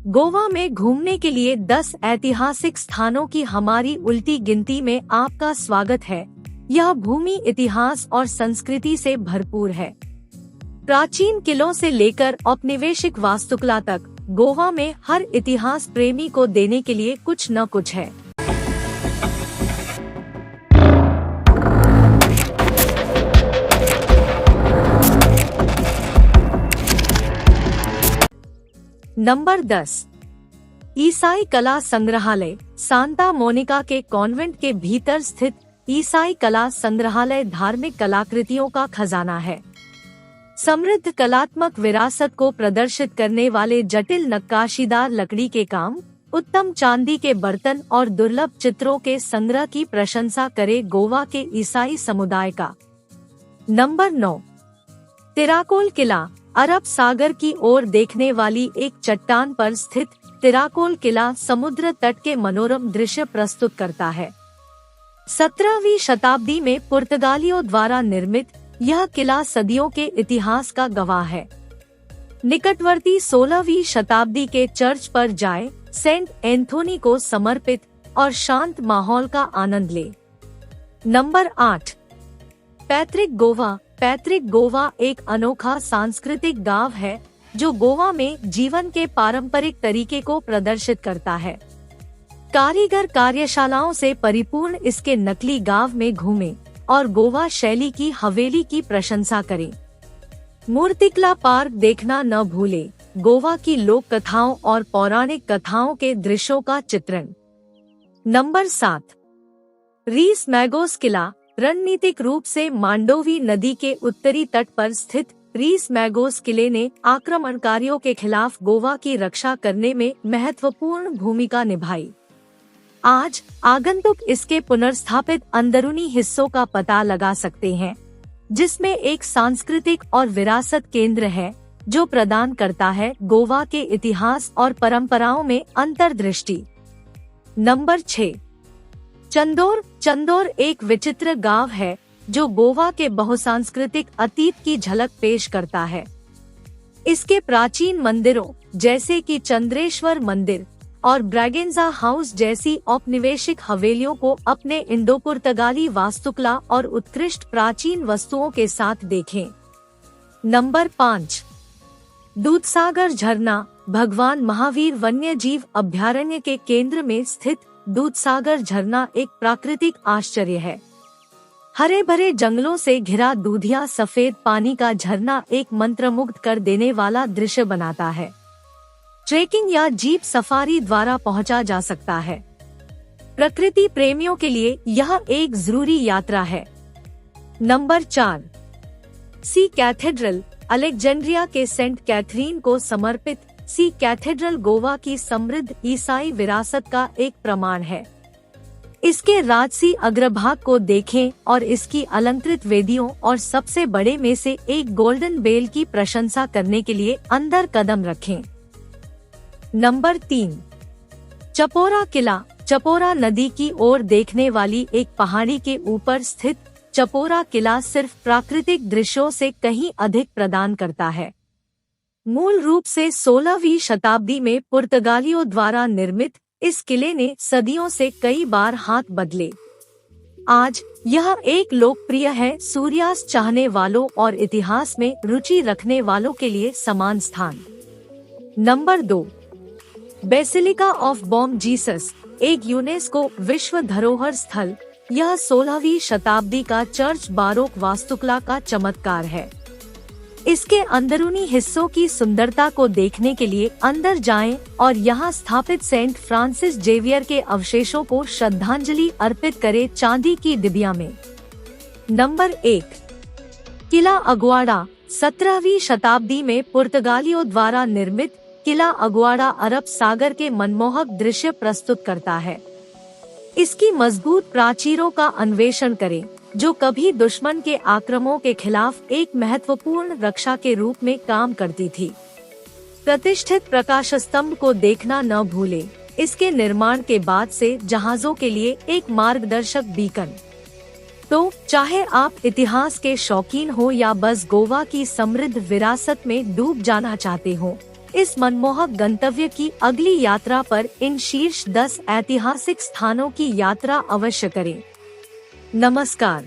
गोवा में घूमने के लिए 10 ऐतिहासिक स्थानों की हमारी उल्टी गिनती में आपका स्वागत है। यह भूमि इतिहास और संस्कृति से भरपूर है। प्राचीन किलों से लेकर औपनिवेशिक वास्तुकला तक गोवा में हर इतिहास प्रेमी को देने के लिए कुछ न कुछ है। नंबर 10, ईसाई कला संग्रहालय। सांता मोनिका के कॉन्वेंट के भीतर स्थित ईसाई कला संग्रहालय धार्मिक कलाकृतियों का खजाना है। समृद्ध कलात्मक विरासत को प्रदर्शित करने वाले जटिल नक्काशीदार लकड़ी के काम, उत्तम चांदी के बर्तन और दुर्लभ चित्रों के संग्रह की प्रशंसा करे गोवा के ईसाई समुदाय का। नंबर 9, तिराकोल किला। अरब सागर की ओर देखने वाली एक चट्टान पर स्थित तिराकोल किला समुद्र तट के मनोरम दृश्य प्रस्तुत करता है। 17वीं शताब्दी में पुर्तगालियों द्वारा निर्मित यह किला सदियों के इतिहास का गवाह है। निकटवर्ती 16वीं शताब्दी के चर्च पर जाएं, सेंट एंथोनी को समर्पित और शांत माहौल का आनंद ले। नंबर 8, पैतृक गोवा। पैतृक गोवा एक अनोखा सांस्कृतिक गांव है जो गोवा में जीवन के पारंपरिक तरीके को प्रदर्शित करता है। कारीगर कार्यशालाओं से परिपूर्ण इसके नकली गांव में घूमें और गोवा शैली की हवेली की प्रशंसा करें। मूर्तिकला पार्क देखना न भूले, गोवा की लोक कथाओं और पौराणिक कथाओं के दृश्यों का चित्रण। नंबर 7, रीस मैगोस किला। रणनीतिक रूप से मांडोवी नदी के उत्तरी तट पर स्थित रीस मैगोस किले ने आक्रमणकारियों के खिलाफ गोवा की रक्षा करने में महत्वपूर्ण भूमिका निभाई। आज आगंतुक इसके पुनर्स्थापित अंदरूनी हिस्सों का पता लगा सकते हैं, जिसमें एक सांस्कृतिक और विरासत केंद्र है जो प्रदान करता है गोवा के इतिहास और परंपराओं में अंतर्दृष्टि। नंबर 6, चंदोर। चंदोर एक विचित्र गांव है जो गोवा के बहुसांस्कृतिक अतीत की झलक पेश करता है। इसके प्राचीन मंदिरों जैसे कि चंद्रेश्वर मंदिर और ब्रैगेंजा हाउस जैसी औपनिवेशिक हवेलियों को अपने इंडो पुर्तगाली वास्तुकला और उत्कृष्ट प्राचीन वस्तुओं के साथ देखें। नंबर 5, दूधसागर झरना। भगवान महावीर वन्यजीव अभयारण्य के केंद्र में स्थित दूधसागर झरना एक प्राकृतिक आश्चर्य है। हरे भरे जंगलों से घिरा दूधिया सफेद पानी का झरना एक मंत्रमुग्ध कर देने वाला दृश्य बनाता है। ट्रेकिंग या जीप सफारी द्वारा पहुंचा जा सकता है। प्रकृति प्रेमियों के लिए यह एक जरूरी यात्रा है। नंबर 4, सी कैथेड्रल। अलेक्जेंड्रिया के सेंट कैथरीन को समर्पित सी कैथेड्रल गोवा की समृद्ध ईसाई विरासत का एक प्रमाण है। इसके राजसी अग्रभाग को देखें और इसकी अलंकृत वेदियों और सबसे बड़े में से एक गोल्डन बेल की प्रशंसा करने के लिए अंदर कदम रखें। नंबर 3, चपोरा किला। चपोरा नदी की ओर देखने वाली एक पहाड़ी के ऊपर स्थित चपोरा किला सिर्फ प्राकृतिक दृश्यों से कहीं अधिक प्रदान करता है। मूल रूप से 16वीं शताब्दी में पुर्तगालियों द्वारा निर्मित इस किले ने सदियों से कई बार हाथ बदले। आज यह एक लोकप्रिय है सूर्यास्त चाहने वालों और इतिहास में रुचि रखने वालों के लिए समान स्थान। Number 2, basilica of Bom Jesus. एक यूनेस्को विश्व धरोहर स्थल। यह 16वीं शताब्दी का चर्च बारोक वास्तुकला का चमत्कार है। इसके अंदरूनी हिस्सों की सुंदरता को देखने के लिए अंदर जाएं और यहाँ स्थापित सेंट फ्रांसिस जेवियर के अवशेषों को श्रद्धांजलि अर्पित करें चांदी की डिबिया में। नंबर 1, किला अगुआड़ा। 17वीं शताब्दी में पुर्तगालियों द्वारा निर्मित किला अगुआड़ा अरब सागर के मनमोहक दृश्य प्रस्तुत करता है। इसकी मजबूत प्राचीरों का अन्वेषण करें जो कभी दुश्मन के आक्रमणों के खिलाफ एक महत्वपूर्ण रक्षा के रूप में काम करती थी। प्रतिष्ठित प्रकाश स्तंभ को देखना न भूलें। इसके निर्माण के बाद से जहाजों के लिए एक मार्गदर्शक बीकन। तो चाहे आप इतिहास के शौकीन हो या बस गोवा की समृद्ध विरासत में डूब जाना चाहते हो, इस मनमोहक गंतव्य की अगली यात्रा पर इन शीर्ष 10 ऐतिहासिक स्थानों की यात्रा अवश्य करें। नमस्कार।